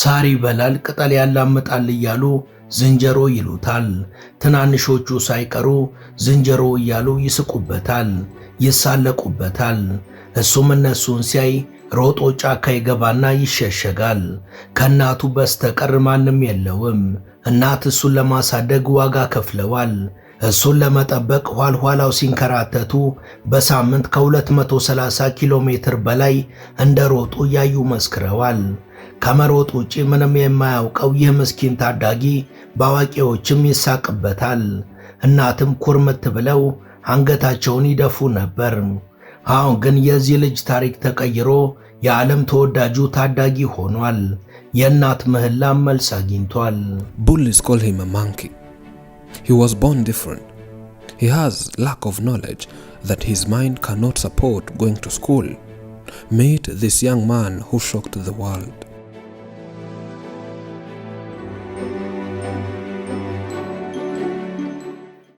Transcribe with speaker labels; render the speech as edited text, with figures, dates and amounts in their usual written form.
Speaker 1: ሳር ይበላል ቅጠል ያላምጣል እያሉ ዝንጀሮ ይሉታል። ትናንሾቹ ሳይቀሩ ዝንጀሮ እያሉ ይስቁበታል፣ ይሳለቁበታል። እሱም እነሱን ሲያይ ሮጦ ጫካ ይገባና ይሸሸጋል። ከእናቱ በስተቀር ማንም የለውም። እናት እሱን ለማሳደግ ዋጋ ከፍለዋል። እሱን ለመጠበቅ ኋላው ሲንከራተቱ በሳምንት ከ230 ኪሎ ሜትር በላይ እንደ ሮጡ እያዩ መስክረዋል። ከመሮጥ ውጪ ምንም የማያውቀው ይህ ምስኪን ታዳጊ በአዋቂዎችም ይሳቅበታል። እናትም ኩርምት ብለው አንገታቸውን ይደፉ ነበር። አሁን ግን የዚህ ልጅ ታሪክ ተቀይሮ የዓለም ተወዳጁ ታዳጊ ሆኗል። የእናት ምህላም መልስ አግኝቷል።
Speaker 2: Bullies call him a monkey. He was born different. He has lack of knowledge that his mind cannot support going to school. Meet this young man who shocked the world.